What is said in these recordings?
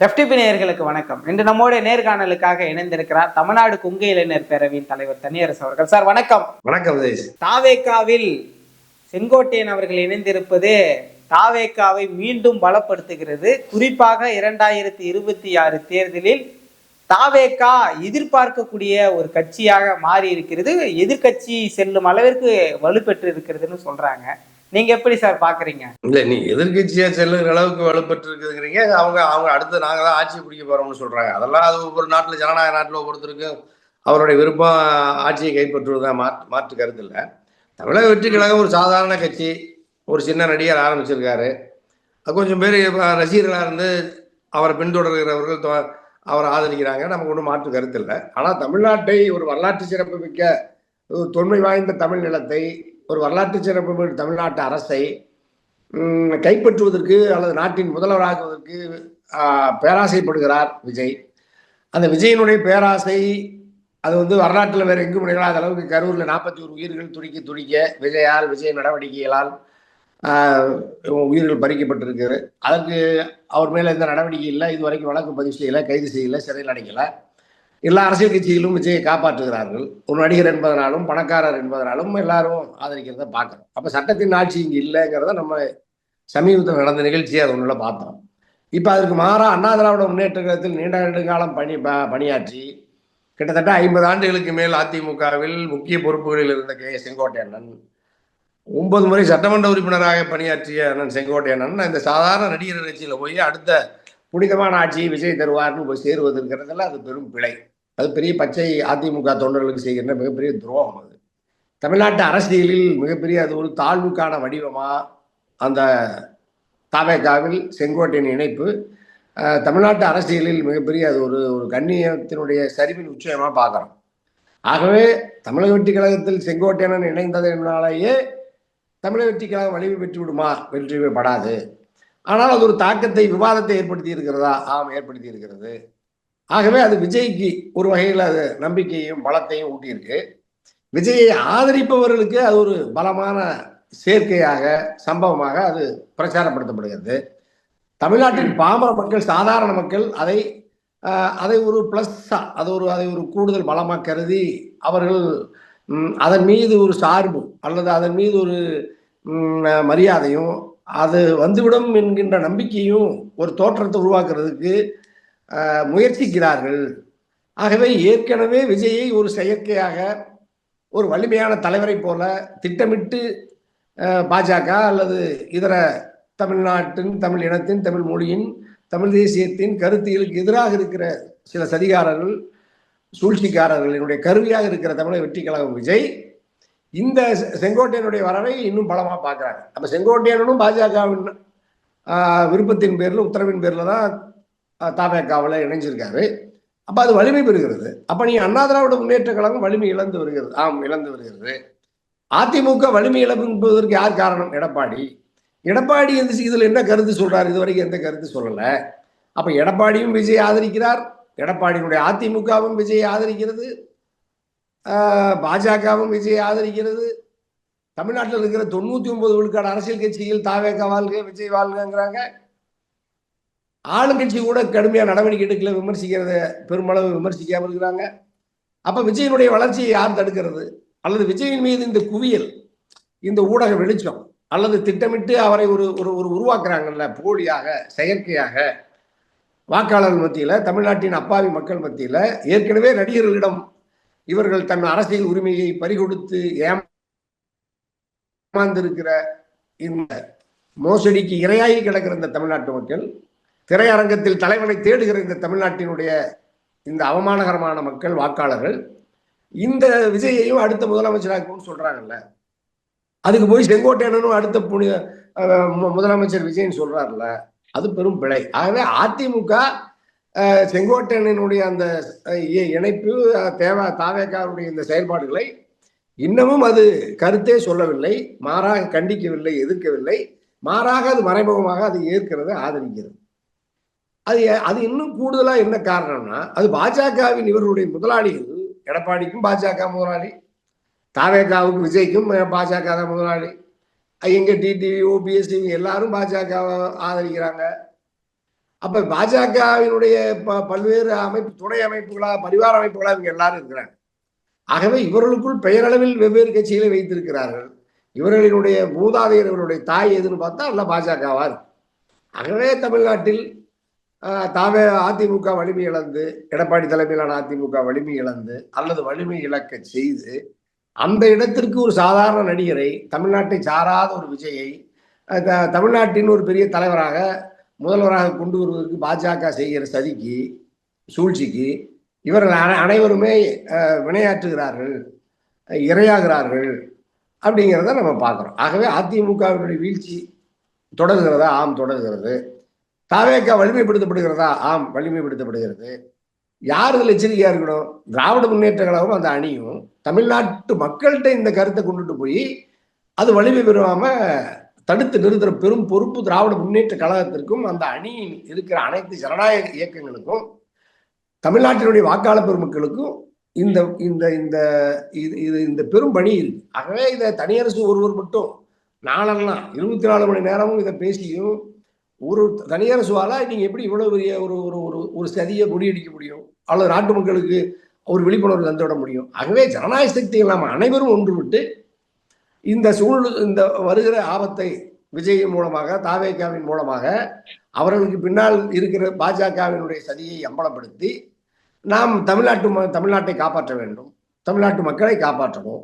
FTP நேயர்களுக்கு வணக்கம். இன்று நம்மோட நேர்காணலுக்காக இணைந்திருக்கிறார் தமிழ்நாடு கொங்கு இளைஞர் பேரவையின் தலைவர் தனியரசு அவர்கள். சார் வணக்கம். வணக்கம். தாவேகாவில் செங்கோட்டையன் அவர்கள் இணைந்திருப்பது தாவேகாவை மீண்டும் பலப்படுத்துகிறது. குறிப்பாக 2026 தேர்தலில் தாவேகா எதிர்பார்க்கக்கூடிய ஒரு கட்சியாக மாறி இருக்கிறது. எதிர்கட்சி செல்லும் அளவிற்கு வலுப்பெற்று இருக்கிறதுன்னு சொல்றாங்க. நீங்க எப்படி சார் பாக்குறீங்க? இல்ல, நீ எதிர்கட்சியா செல்லுகிற அளவுக்கு வலுப்பெற்று இருக்குறீங்க. அவங்க அடுத்து நாங்க தான் ஆட்சி பிடிக்க போறோம்னு சொல்றாங்க. அதெல்லாம் அது ஒவ்வொரு நாட்டில், ஜனநாயக நாட்டில் ஒவ்வொருத்தருக்கும் அவருடைய விருப்பம் ஆட்சியை கைப்பற்றுவதுதான், மாற்று கருத்து இல்லை. தமிழக வெற்றி கழகம் ஒரு சாதாரண கட்சி. ஒரு சின்ன நடிகர் ஆரம்பிச்சிருக்காரு. கொஞ்சம் பேர் ரசிகர்களாக இருந்து அவரை பின்தொடர்கிறவர்கள் அவரை ஆதரிக்கிறாங்க. நமக்கு ஒன்றும் மாற்று கருத்து இல்லை. ஆனால் தமிழ்நாட்டை ஒரு வரலாற்று சிறப்பு மிக்க தொன்மை வாய்ந்த தமிழ் நிலத்தை, ஒரு வரலாற்று சிறப்பு தமிழ்நாட்டு அரசை கைப்பற்றுவதற்கு அல்லது நாட்டின் முதல்வராகுவதற்கு பேராசைப்படுகிறார் விஜய். அந்த விஜயினுடைய பேராசை அது வரலாற்றில் வேற எங்கும் நிகழாத அளவுக்கு கரூரில் 41 உயிர்கள் துடிக்க விஜய் நடவடிக்கைகளால் உயிர்கள் பறிக்கப்பட்டிருக்கு. அதற்கு அவர் மேல எந்த நடவடிக்கை இல்லை. இதுவரைக்கும் வழக்கு பதிவு செய்யலை, கைது செய்யலை, சிறையில் அடைக்கலை. எல்லா அரசியல் கட்சிகளும் விஜயை காப்பாற்றுகிறார்கள். ஒரு நடிகர் என்பதனாலும் பணக்காரர் என்பதனாலும் எல்லாரும் ஆதரிக்கிறத பார்க்கறோம். அப்ப சட்டத்தின் ஆட்சி இங்க இல்லைங்கிறத நம்ம சமீபத்தில் நடந்த நிகழ்ச்சியை அது ஒன்றுல பார்த்தோம். இப்ப அதற்கு மாறா அண்ணா திராவிட முன்னேற்ற கழகத்தில் நீண்ட நெடுங்காலம் பணியாற்றி கிட்டத்தட்ட 50 ஆண்டுகளுக்கு மேல் அதிமுகவில் முக்கிய பொறுப்புகளில் இருந்த செங்கோட்டையண்ணன், 9 முறை சட்டமன்ற உறுப்பினராக பணியாற்றிய அண்ணன் செங்கோட்டையண்ணன் இந்த சாதாரண நடிகர் நிகழ்ச்சியில போய் அடுத்த புனிதமான ஆட்சியை விஜய் தருவார்னு போய் சேருவதுங்கிறதுல அது பெரும் பிழை. அது பெரிய பச்சை அதிமுக தொண்டர்களுக்கு செய்கின்ற மிகப்பெரிய துரோகம். அது தமிழ்நாட்டு அரசியலில் மிகப்பெரிய அது ஒரு தாழ்வுக்கான வடிவமா அந்த தாவேகாவில் செங்கோட்டையின் இணைப்பு தமிழ்நாட்டு அரசியலில் மிகப்பெரிய அது ஒரு கண்ணியத்தினுடைய சரிவின் உச்சயமா பார்க்கிறோம். ஆகவே தமிழக வெற்றி கழகத்தில் செங்கோட்டையன் இணைந்ததனாலேயே தமிழக வெற்றி கழகம் வலிமை பெற்று விடுமா? வெற்றி படாது. ஆனால் அது ஒரு தாக்கத்தை, விவாதத்தை ஏற்படுத்தி இருக்கிறதா? ஆம், ஏற்படுத்தி இருக்கிறது. ஆகவே அது விஜய்க்கு ஒரு வகையில் அது நம்பிக்கையும் பலத்தையும் ஊட்டியிருக்கு. விஜயை ஆதரிப்பவர்களுக்கு அது ஒரு பலமான சேர்க்கையாக, சம்பவமாக அது பிரச்சாரப்படுத்தப்படுகிறது. தமிழ்நாட்டின் பாமர மக்கள், சாதாரண மக்கள் அதை ஒரு பிளஸ்ஸா, அதை ஒரு கூடுதல் பலமாக கருதி அவர்கள் அதன் மீது ஒரு சார்பு அல்லது அதன் மீது ஒரு மரியாதையும், அது வந்துவிடும் என்கின்ற நம்பிக்கையும் ஒரு தோற்றத்தை உருவாக்குறதுக்கு முயற்சிக்கிறார்கள். ஆகவே ஏற்கனவே விஜயை ஒரு செயற்கையாக ஒரு வலிமையான தலைவரை போல திட்டமிட்டு பாஜக அல்லது இதர தமிழ்நாட்டின், தமிழ் இனத்தின், தமிழ் மொழியின், தமிழ் தேசியத்தின் கருத்தியலுக்கு எதிராக இருக்கிற சில சதிகாரர்கள், சூழ்ச்சிக்காரர்களினுடைய கருவியாக இருக்கிற தமிழக வெற்றி கழகம் விஜய் இந்த செங்கோட்டையனுடைய வரவை இன்னும் பலமா பார்க்கிறாங்க. அப்ப செங்கோட்டையனும் பாஜகவின் விருப்பத்தின் பேர்ல, உத்தரவின் பேர்ல தான் தாவேகாவில் இணைஞ்சிருக்காரு. அப்ப அது வலிமை பெறுகிறது. அப்ப நீ அண்ணா திராவிட முன்னேற்ற கழகம் வலிமை இழந்து வருகிறது. ஆம், இழந்து வருகிறது. அதிமுக வலிமை இழப்பதற்கு யார் காரணம்? எடப்பாடி. எடப்பாடி இதுல என்ன கருத்து சொல்றாரு? இதுவரைக்கும் எந்த கருத்து சொல்லல. அப்ப எடப்பாடியும் விஜய் ஆதரிக்கிறார், எடப்பாடியினுடைய அதிமுகவும் விஜயை ஆதரிக்கிறது, பாஜகவும் விஜயை ஆதரிக்கிறது. தமிழ்நாட்டில் இருக்கிற 99 விழுக்காடு அரசியல் கட்சிகள் தாவேகா வாழ்க, விஜய் வாழ்கிறாங்க. ஆளுங்கட்சி கூட கடுமையா நடவடிக்கை எடுக்கல, விமர்சிக்கிறத பெருமளவு விமர்சிக்காம இருக்கிறாங்க. அப்ப விஜயனுடைய வளர்ச்சியை யார் தடுக்கிறது? அல்லது விஜயின் மீது இந்த குவியல், இந்த ஊடக வெளிச்சம், அல்லது திட்டமிட்டு அவரை ஒரு உருவாக்குறாங்கல்ல, போலியாக, செயற்கையாக வாக்காளர்கள் மத்தியில, தமிழ்நாட்டின் அப்பாவி மக்கள் மத்தியில ஏற்கனவே நடிகர்களிடம் இவர்கள் தன் அரசியல் உரிமையை பறிகொடுத்து ஏமாந்திருக்கிற இந்த மோசடிக்கு இரையாகி கிடக்கிற இந்த தமிழ்நாட்டு மக்கள், திரையரங்கத்தில் தலைவனை தேடுகிற இந்த தமிழ்நாட்டினுடைய இந்த அவமானகரமான மக்கள், வாக்காளர்கள் இந்த விஜயையும் அடுத்த முதலமைச்சராக சொல்றாங்கல்ல, அதுக்கு போய் செங்கோட்டையனும் அடுத்த முதலமைச்சர் விஜய்னு சொல்றாருல்ல, அது பெரும் பிழை. ஆகவே அதிமுக செங்கோட்டையனுடைய அந்த இணைப்பு, தாவேகாவுடைய இந்த செயல்பாடுகளை இன்னமும் அது கருத்தே சொல்லவில்லை, மாறாக கண்டிக்கவில்லை, எதிர்க்கவில்லை. மாறாக அது மறைமுகமாக அது ஏற்கிறது, ஆதரிக்கிறது. அது இன்னும் கூடுதலா என்ன காரணம்னா, அது பாஜகவின் இவர்களுடைய முதலாளிகள், எடப்பாடிக்கும் பாஜக முதலாளி, தாவேகாவுக்கும் விஜய்க்கும் பாஜக தான் முதலாளி. எங்க டிடிவி, ஓபிஎஸ் எல்லாரும் பாஜக ஆதரிக்கிறாங்க. அப்ப பாஜகவினுடைய பல்வேறு அமைப்பு, துணை அமைப்புகளா, பரிவார அமைப்புகளா இவங்க எல்லாரும் இருக்கிறாங்க. ஆகவே இவர்களுக்குள் பெயரளவில் வெவ்வேறு கட்சிகளை வைத்திருக்கிறார்கள். இவர்களினுடைய மூதாதையர்களுடைய தாய் எதுன்னு பார்த்தா எல்லாம் பாஜகவா இருக்கு. ஆகவே தமிழ்நாட்டில் அதிமுக வலிமை இழந்து, எடப்பாடி தலைமையிலான அதிமுக வலிமை இழந்து அல்லது வலிமை இழக்க செய்து, அந்த இடத்திற்கு ஒரு சாதாரண நடிகரை, தமிழ்நாட்டை சாராத ஒரு விஜயை தமிழ்நாட்டின் ஒரு பெரிய தலைவராக, முதல்வராக கொண்டு வருவதற்கு பாஜக செய்கிற சதிக்கு, சூழ்ச்சிக்கு இவர்கள் அனைவருமே வினையாற்றுகிறார்கள், இரையாகிறார்கள் அப்படிங்கிறத நம்ம பார்க்குறோம். ஆகவே அதிமுகவினுடைய வீழ்ச்சி தொடர்கிறதா? ஆம், தொடர்கிறது. தாவேக வலிமைப்படுத்தப்படுகிறதா? ஆம், வலிமைப்படுத்தப்படுகிறது. யார் இதில் எச்சரிக்கையா இருக்கணும்? திராவிட முன்னேற்ற கழகம், அந்த அணியும் தமிழ்நாட்டு மக்கள்கிட்ட இந்த கருத்தை கொண்டுட்டு போய் அது வலிமை பெறாம தடுத்து நிறுத்துற பெரும் பொறுப்பு திராவிட முன்னேற்ற கழகத்திற்கும் அந்த அணியில் இருக்கிற அனைத்து ஜனநாயக இயக்கங்களுக்கும் தமிழ்நாட்டினுடைய வாக்காளர் பெருமக்களுக்கும் இந்த இந்த இந்த இந்த பெரும் பணி இருக்கு. ஆகவே இதை தனியரசு ஒருவர் மட்டும் நாளெல்லாம் 24 மணி நேரமும் இதை பேசியும் ஒரு தனியரசுவால நீங்க எப்படி இவ்வளவு பெரிய ஒரு ஒரு ஒரு சதியை முறியடிக்க முடியும், அல்லது நாட்டு மக்களுக்கு ஒரு விழிப்புணர்வு தந்துவிட முடியும்? ஆகவே ஜனநாயக சக்திகள் நாம் அனைவரும் ஒன்றுவிட்டு இந்த வருகிற ஆபத்தை விஜயின் மூலமாக, தாவேகாவின் மூலமாக, அவர்களுக்கு பின்னால் இருக்கிற பாஜகவினுடைய சதியை அம்பலப்படுத்தி நாம் தமிழ்நாட்டை காப்பாற்ற வேண்டும், தமிழ்நாட்டு மக்களை காப்பாற்றணும்.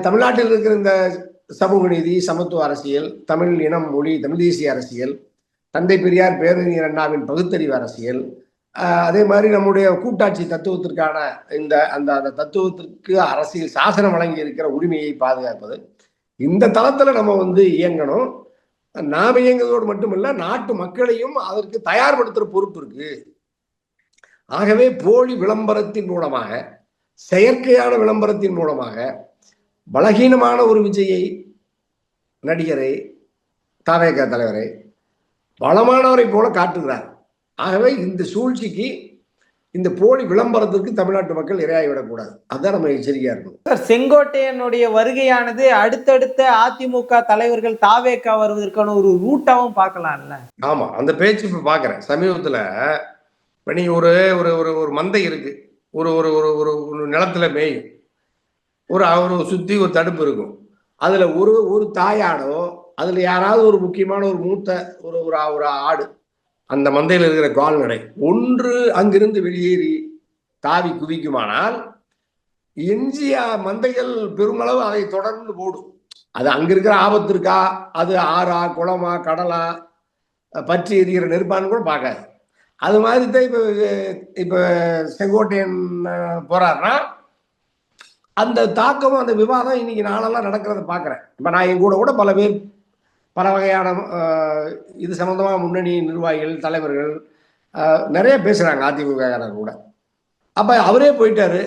தமிழ்நாட்டில் இருக்கிற இந்த சமூக நீதி, சமத்துவ அரசியல், தமிழ் இனம், மொழி, தமிழ் தேசிய அரசியல், தந்தை பெரியார் பேரறிஞர் அண்ணாவின் பகுத்தறிவு அரசியல், அதே மாதிரி நம்முடைய கூட்டாட்சி தத்துவத்திற்கான அந்த தத்துவத்திற்கு அரசியல் சாசனம் வழங்கி இருக்கிற உரிமையை பாதுகாப்பது, இந்த தளத்துல நம்ம இயங்கணும். நாம இயங்குவதோடு மட்டுமல்ல, நாட்டு மக்களையும் அதற்கு தயார்படுத்துற பொறுப்பு இருக்கு. ஆகவே போலி விளம்பரத்தின் மூலமாக, செயற்கையான விளம்பரத்தின் மூலமாக பலகீனமான ஒரு விஜயை, நடிகரை, தாவேக தலைவரை பலமானவரை போல காட்டுகிறார். ஆகவே இந்த சூழ்ச்சிக்கு, இந்த போலி விளம்பரத்திற்கு தமிழ்நாட்டு மக்கள் இரையாகிவிடக்கூடாது. அதுதான் நம்ம எச்சரிக்கையா இருக்கணும். சார், செங்கோட்டையனுடைய வருகையானது அடுத்தடுத்த அதிமுக தலைவர்கள் தாவேக்கா வருவதற்கான ஒரு ரூட்டாவும் பார்க்கலாம்ல? ஆமா, அந்த பேச்சு இப்ப பாக்குறேன். சமீபத்துல இப்ப நீங்க ஒரு ஒரு மந்தை இருக்கு, ஒரு ஒரு ஒரு ஒரு நிலத்துல மேயும், ஒரு சுத்தி ஒரு தடுப்பு இருக்கும். அதுல ஒரு தாயாடோ, அதுல யாராவது ஒரு முக்கியமான ஒரு மூத்த ஒரு ஆடு, அந்த மந்தையில் இருக்கிற கால்நடை ஒன்று அங்கிருந்து வெளியேறி தாவி குதிக்குமானால், எஞ்சிய மந்தைகள் பெருமளவு அதை தொடர்ந்து போடும். அது அங்க இருக்கிற ஆபத்து இருக்கா, அது ஆறா, குளமா, கடலா, பற்றி எரிகிற நெருப்பான்னு கூட பார்க்காது. அது மாதிரி தான் இப்ப செங்கோட்டையன் போறாருன்னா, அந்த தாக்கமும் அந்த விவாதம் இன்னைக்கு நாளெல்லாம் நடக்கிறத பார்க்குறேன். இப்போ நான் என் கூட பல பேர், பல வகையான இது சம்பந்தமாக முன்னணி நிர்வாகிகள், தலைவர்கள் நிறைய பேசுகிறாங்க அதிமுக கூட. அப்போ அவரே போயிட்டாரு,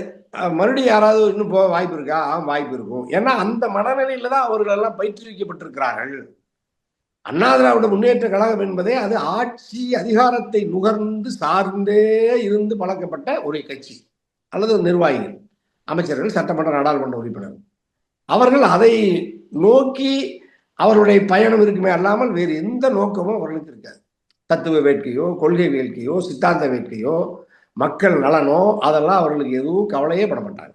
மறுபடியும் யாராவது இன்னும் போக வாய்ப்பு இருக்கா? வாய்ப்பு இருக்கும். ஏன்னா அந்த மனநிலையில தான் அவர்கள் எல்லாம் பயிற்றுவிக்கப்பட்டிருக்கிறார்கள். அண்ணா திராவிட முன்னேற்ற கழகம் என்பதே அது ஆட்சி அதிகாரத்தை நுகர்ந்து சார்ந்தே இருந்து பழக்கப்பட்ட ஒரு கட்சி அல்லது நிர்வாகிகள், அமைச்சர்கள், சட்டமன்ற நாடாளுமன்ற உறுப்பினர்கள். அவர்கள் அதை நோக்கி அவருடைய பயணம் இருக்குமே அல்லாமல் வேறு எந்த நோக்கமும் அவர்களுக்கு இருக்காது. தத்துவ வேட்கையோ, கொள்கை வேட்கையோ, சித்தாந்த வேட்கையோ, மக்கள் நலனோ, அதெல்லாம் அவர்களுக்கு எதுவும் கவலையே பட மாட்டாங்க.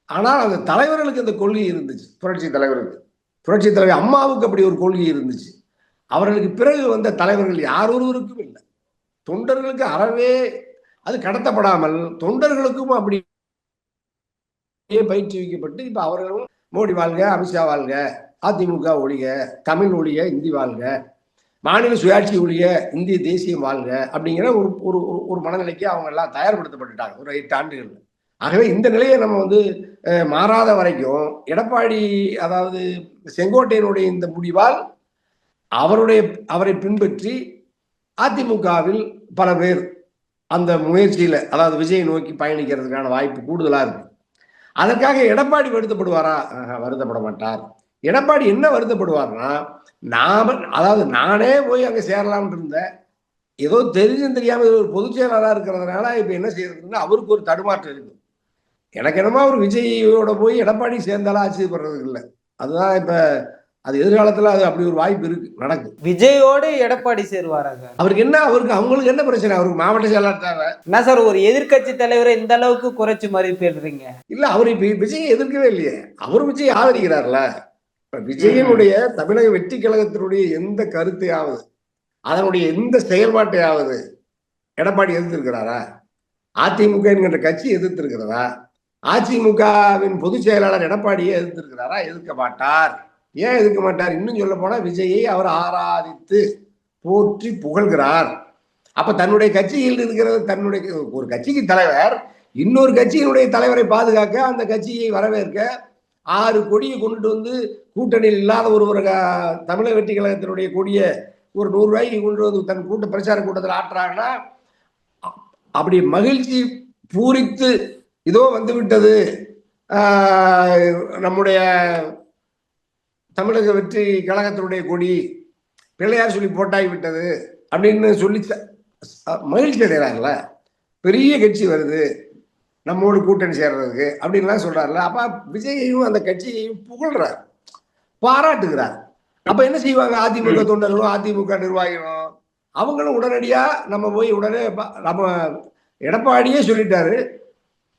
ஆனால் அந்த தலைவர்களுக்கு அந்த கொள்கை இருந்துச்சு. புரட்சி தலைவருக்கு, புரட்சி தலைவர் அம்மாவுக்கு அப்படி ஒரு கொள்கை இருந்துச்சு. அவர்களுக்கு பிறகு வந்த தலைவர்கள் யாரொருவருக்கும் இல்லை. தொண்டர்களுக்கு அறவே அது கடத்தப்படாமல் தொண்டர்களுக்கும் அப்படி பயிற்றுவிக்கப்பட்டு இப்ப அவர்களும் மோடி வாழ்க, அமித்ஷா வாழ்க, அதிமுக ஒழிக, தமிழ் ஒழிய, இந்தி வாழ்க, மாநில சுயாட்சி ஒழிய, இந்திய தேசியம் வாழ்க அப்படிங்கிற ஒரு ஒரு மனநிலைக்கு அவங்க எல்லாம் தயார்படுத்தப்பட்டுட்டாங்க ஒரு 8 ஆண்டுகள். ஆகவே இந்த நிலையை நம்ம மாறாத வரைக்கும் எடப்பாடி, அதாவது செங்கோட்டையனுடைய இந்த முடிவால் அவரை பின்பற்றி அதிமுகவில் பல பேர் அந்த முயற்சியில, அதாவது விஜயை நோக்கி பயணிக்கிறதுக்கான வாய்ப்பு கூடுதலா இருக்கு. அதற்காக எடப்பாடி வருத்தப்படுவாரா? வருத்தப்பட மாட்டார். எடப்பாடி என்ன வருத்தப்படுவார்னா, அதாவது நானே போய் அங்க சேரலாம்னு இருந்தேன், ஏதோ தெரிஞ்சும் தெரியாம ஒரு பொதுச் செயலாளராக இருக்கிறதுனால இப்ப என்ன செய்யறதுன்னு அவருக்கு ஒரு தடுமாற்றம் இருக்கு. எனக்கு என்னமோ ஒரு விஜயோட போய் எடப்பாடி சேர்ந்தாலும் ஆச்சரியப்படுறதுக்கு இல்லை. அதுதான் இப்ப அது எதிர்காலத்துல அது அப்படி ஒரு வாய்ப்பு இருக்கு, நடக்கும். விஜயோடு எடப்பாடி சேருவாரா சார்? அவங்களுக்கு என்ன பிரச்சனை? அவருக்கு மாவட்ட செயலாளர் தேவை. என்ன சார் ஒரு எதிர்க்கட்சி தலைவரை இந்த அளவுக்கு குறைச்சு மதிப்பிடுறீங்க? இல்ல, அவர் இப்ப விஜயை எதிர்க்கவே இல்லையே, அவர் விஜய் ஆதரிக்கிறார்ல. இப்ப விஜயனுடைய தமிழக வெற்றி கழகத்தினுடைய எந்த கருத்தையாவது, அதனுடைய எந்த செயல்பாட்டையாவது எடப்பாடி எதிர்த்திருக்கிறாரா? அதிமுக என்கின்ற கட்சி எதிர்த்திருக்கிறதா? அதிமுகவின் பொதுச் செயலாளர் எடப்பாடியை எதிர்த்திருக்கிறாரா? எதிர்க்க மாட்டார். ஏன் எதிர்க்க மாட்டார்? இன்னும் சொல்ல போனா விஜயை அவர் ஆராதித்து போற்றி புகழ்கிறார். அப்ப தன்னுடைய கட்சியில் இருக்கிறது, தன்னுடைய ஒரு கட்சிக்கு தலைவர் இன்னொரு கட்சியினுடைய தலைவரை பாதுகாக்க, அந்த கட்சியை வரவேற்க 6 கொடியை கொண்டுட்டு வந்து கூட்டணியில் இல்லாத ஒரு தமிழக வெற்றி கழகத்தினுடைய கொடியை ஒரு 100 ரூபாய்க்கு கொண்டு வந்து தன் பிரச்சார கூட்டத்தில் ஆட்டுறாங்கன்னா, அப்படி மகிழ்ச்சி பூரித்து இதோ வந்து விட்டது நம்முடைய தமிழக வெற்றி கழகத்தினுடைய கொடி, பிள்ளையார் சொல்லி போட்டாகி விட்டது அப்படின்னு சொல்லி மகிழ்ச்சி அடைகிறாங்கல்ல. பெரிய கட்சி வருது நம்மோடு கூட்டணி சேர்றதுக்கு அப்படின்லாம் சொல்றாருல. அப்ப விஜயையும் அந்த கட்சியையும் புகழ்றார், பாராட்டுகிறார். அப்ப என்ன செய்வாங்க அதிமுக தொண்டர்களும் அதிமுக நிர்வாகிகளும்? அவங்களும் உடனடியா நம்ம போய் உடனே நம்ம எடப்பாடியே சொல்லிட்டாரு,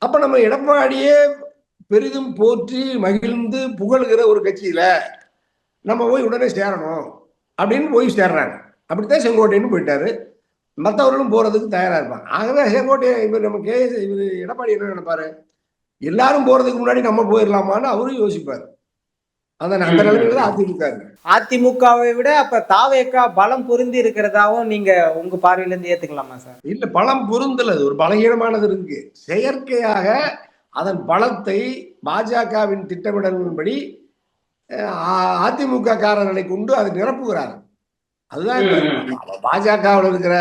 அப்ப நம்ம எடப்பாடியே பெரிதும் போற்றி மகிழ்ந்து புகழ்கிற ஒரு கட்சியில நம்ம போய் உடனே சேரணும் அப்படின்னு போய் சேர்றாங்க. அப்படித்தான் செங்கோட்டையன்னு போயிட்டாரு. மற்றவர்களும் போறதுக்கு தயாரா இருப்பாங்க. ஆகவே செங்கோட்டையன் இவர் நம்ம இவர் எடப்பாடி என்ன நினைப்பாரு? எல்லாரும் போறதுக்கு முன்னாடி நம்ம போயிடலாமான்னு அவரும் யோசிப்பாரு. அந்த நிலைமையில தான் அதிமுக இருக்கு. அதிமுகவை விட அப்ப தாவேகா பலம் பொருந்தி இருக்கிறதாவும் நீங்க உங்க பார்வையில இருந்து ஏத்துக்கலாமா சார்? இல்ல, பலம் பொருந்தல, ஒரு பலகீனமானது இருக்கு. செயற்கையாக அதன் பலத்தை பாஜகவின் திட்டமிடலின்படி அதிமுக காரர்களை கொண்டு அதை நிரப்புகிறார்கள். அதுதான் பாஜகவில் இருக்கிற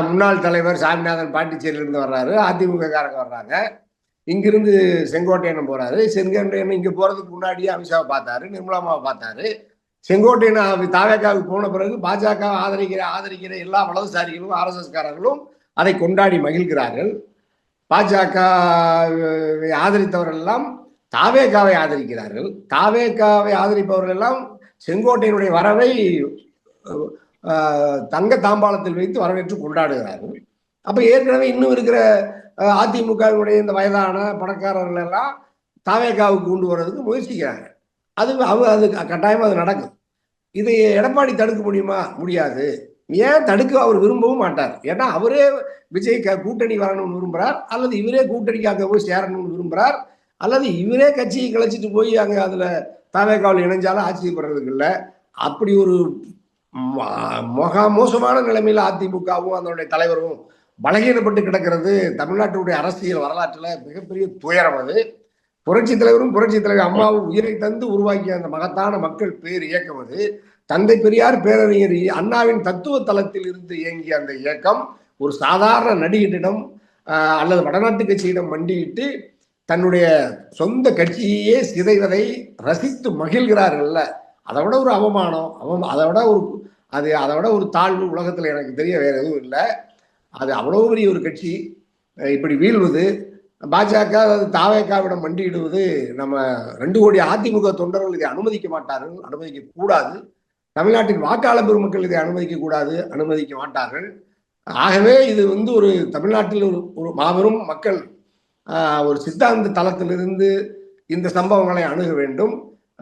முன்னாள் தலைவர் சாமிநாதன் பாண்டிச்சேரியிலிருந்து வர்றாரு, அதிமுக காரங்க வர்றாங்க, இங்கிருந்து செங்கோட்டையன் போறாரு. செங்கோட்டையன் இங்க போறதுக்கு முன்னாடியே அமித்ஷாவை பார்த்தாரு, நிர்மலாமாவை பார்த்தாரு. செங்கோட்டையன் தாவேக்காவுக்கு போன பிறகு பாஜக ஆதரிக்கிற எல்லா வலதுசாரிகளும் ஆர்எஸ்எஸ் காரர்களும் அதை கொண்டாடி மகிழ்கிறார்கள். பாஜக ஆதரித்தவர்கள் எல்லாம் தாவேக்காவை ஆதரிக்கிறார்கள். தாவேக்காவை ஆதரிப்பவர்கள் எல்லாம் செங்கோட்டையனுடைய வரவை தங்க தாம்பாளத்தில் வைத்து வரவேற்று கொண்டாடுகிறார்கள். அப்ப ஏற்கனவே இன்னும் இருக்கிற அதிமுகவினுடைய இந்த வயதான பணக்காரர்கள் எல்லாம் தாவேக்காவுக்கு கொண்டு வர்றதுக்கு முயற்சிக்கிறாங்க. அது கட்டாயமா அது நடக்கும். இதை எடப்பாடி தடுக்க முடியுமா? முடியாது. ஏன் தடுக்க அவர் விரும்பவும் மாட்டார். ஏன்னா அவரே விஜய் கூட்டணி வரணும்னு விரும்புறார், அல்லது இவரே கூட்டணிக்கு அங்க போய் சேரணும்னு விரும்புறார், அல்லது இவரே கட்சியை கிளச்சிட்டு போய் அங்க அதுல தாவேக்காவில் இணைஞ்சாலும் ஆச்சரியப்படுறதுக்கு இல்லை. அப்படி ஒரு மோசமான நிலைமையில அதிமுகவும் அதனுடைய தலைவரும் பலகீனப்பட்டு கிடக்கிறது தமிழ்நாட்டுடைய அரசியல் வரலாற்றுல மிகப்பெரிய துயரம். அது புரட்சி தலைவரும் புரட்சி தலைவர் அம்மாவும் உயிரை தந்து உருவாக்கிய அந்த மகத்தான மக்கள் பேர் இயக்கம். அது தந்தை பெரியார் பேரறிஞர் அண்ணாவின் தத்துவ தளத்தில் இருந்து இயங்கிய அந்த இயக்கம் ஒரு சாதாரண நடிகனிடம் அல்லது வடநாட்டு கட்சியிடம் மண்டியிட்டு தன்னுடைய சொந்த கட்சியே சிதைவதை ரசித்து மகிழ்கிறார்கள்ல, அதை விட ஒரு அவமானம், அதை விட ஒரு தாழ்வு உலகத்துல எனக்கு தெரிய வேற எதுவும் இல்லை. அது அவ்வளவு பெரிய ஒரு கட்சி இப்படி வீழ்வது, பாஜக தாவேக்காவிடம் மண்டியிடுவது, நம்ம 2 கோடி அதிமுக தொண்டர்கள் இதை அனுமதிக்க மாட்டார்கள், அனுமதிக்க கூடாது. தமிழ்நாட்டின் வாக்காளர் பெருமக்கள் இதை அனுமதிக்க கூடாது, அனுமதிக்க மாட்டார்கள். ஆகவே இது ஒரு தமிழ்நாட்டில் ஒரு மாபெரும் மக்கள் ஒரு சித்தாந்த தளத்திலிருந்து இந்த சம்பவங்களை அணுக வேண்டும்.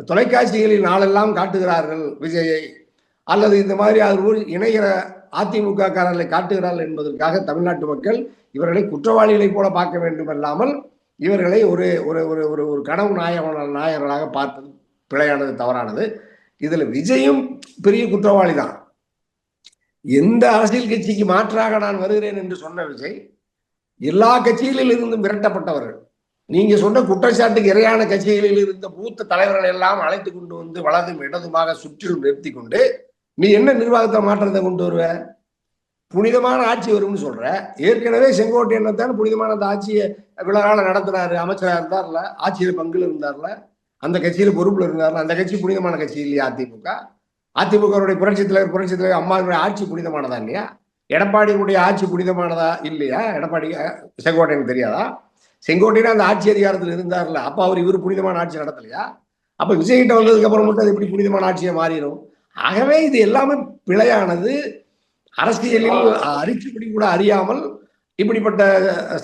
தொலைக்காட்சிகளில் நாளெல்லாம் காட்டுகிறார்கள் விஜயை, அல்லது இந்த மாதிரி அது இணைகிற அதிமுக காரர்களை காட்டுகிறார்கள் என்பதற்காக தமிழ்நாட்டு மக்கள் இவர்களை குற்றவாளிகளை போல பார்க்க வேண்டும் அல்லாமல் இவர்களை ஒரு ஒரு ஒரு ஒரு கனவு நாயகர்களாக பார்ப்பது பிழையானது, தவறானது. இதுல விஜயும் பெரிய குற்றவாளி தான். எந்த அரசியல் கட்சிக்கு மாற்றாக நான் வருகிறேன் என்று சொன்ன விஜய் எல்லா கட்சிகளில் இருந்தும் விரட்டப்பட்டவர்கள், நீங்க சொன்ன குற்றச்சாட்டுக்கு இரையான கட்சிகளில் இருந்த மூத்த தலைவர்கள் எல்லாம் அழைத்து கொண்டு வந்து வலதும் இடதுமாக சுற்றிலும் நிறுத்தி கொண்டு நீ என்ன நிர்வாகத்தை மாற்றத்தை கொண்டு வருவ? புனிதமான ஆட்சி வரும்னு சொல்ற. ஏற்கனவே செங்கோட்டையன் தான் புனிதமான அந்த ஆட்சியை விழாவில் நடத்தினாரு, அமைச்சராக இருந்தார்ல, ஆட்சியில பங்குல இருந்தார்ல, அந்த கட்சியில பொறுப்புல இருந்தார்ல. அந்த கட்சி புனிதமான கட்சி இல்லையா அதிமுக? அதிமுகவுடைய புரட்சி தலைவர் அம்மாவுடைய ஆட்சி புனிதமானதா இல்லையா? எடப்பாடியுடைய ஆட்சி புனிதமானதா இல்லையா? எடப்பாடி செங்கோட்டையனுக்கு தெரியாதா? செங்கோட்டையன் அந்த ஆட்சி அதிகாரத்தில் இருந்தார்ல, அப்ப இவர் புனிதமான ஆட்சி நடத்தலையா? அப்ப விஜய்கிட்ட வந்ததுக்கு அப்புறம் மட்டும் அது எப்படி புனிதமான ஆட்சியை மாறிடும்? ஆகவே இது எல்லாமே பிழையானது. அரசியலில் அரிச்சுப்படி கூட அறியாமல் இப்படிப்பட்ட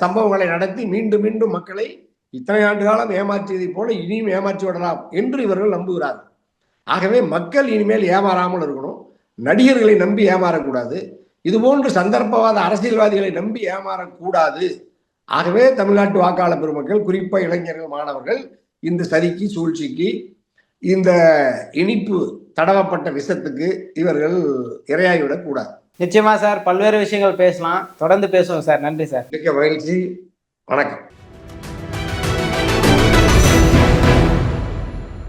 சம்பவங்களை நடத்தி மீண்டும் மீண்டும் மக்களை இத்தனை ஆண்டு காலம் ஏமாற்றியதை போல இனியும் ஏமாற்றி விடலாம் என்று இவர்கள் நம்புகிறார்கள். ஆகவே மக்கள் இனிமேல் ஏமாறாமல் இருக்கணும். நடிகர்களை நம்பி ஏமாறக்கூடாது. இதுபோன்று சந்தர்ப்பவாத அரசியல்வாதிகளை நம்பி ஏமாறக்கூடாது. ஆகவே தமிழ்நாட்டு வாக்காளர் பெருமக்கள், குறிப்பா இளைஞர்கள், மாணவர்கள் இந்த சதிக்கு, சூழ்ச்சிக்கு, இந்த இனிப்பு தடவப்பட்ட விஷத்துக்கு இவர்கள் இரையாகிவிடக் கூடாது. நிச்சயமா சார், பல்வேறு விஷயங்கள் பேசலாம், தொடர்ந்து பேசுவோம் சார். நன்றி சார். மிக்க மகிழ்ச்சி. வணக்கம்.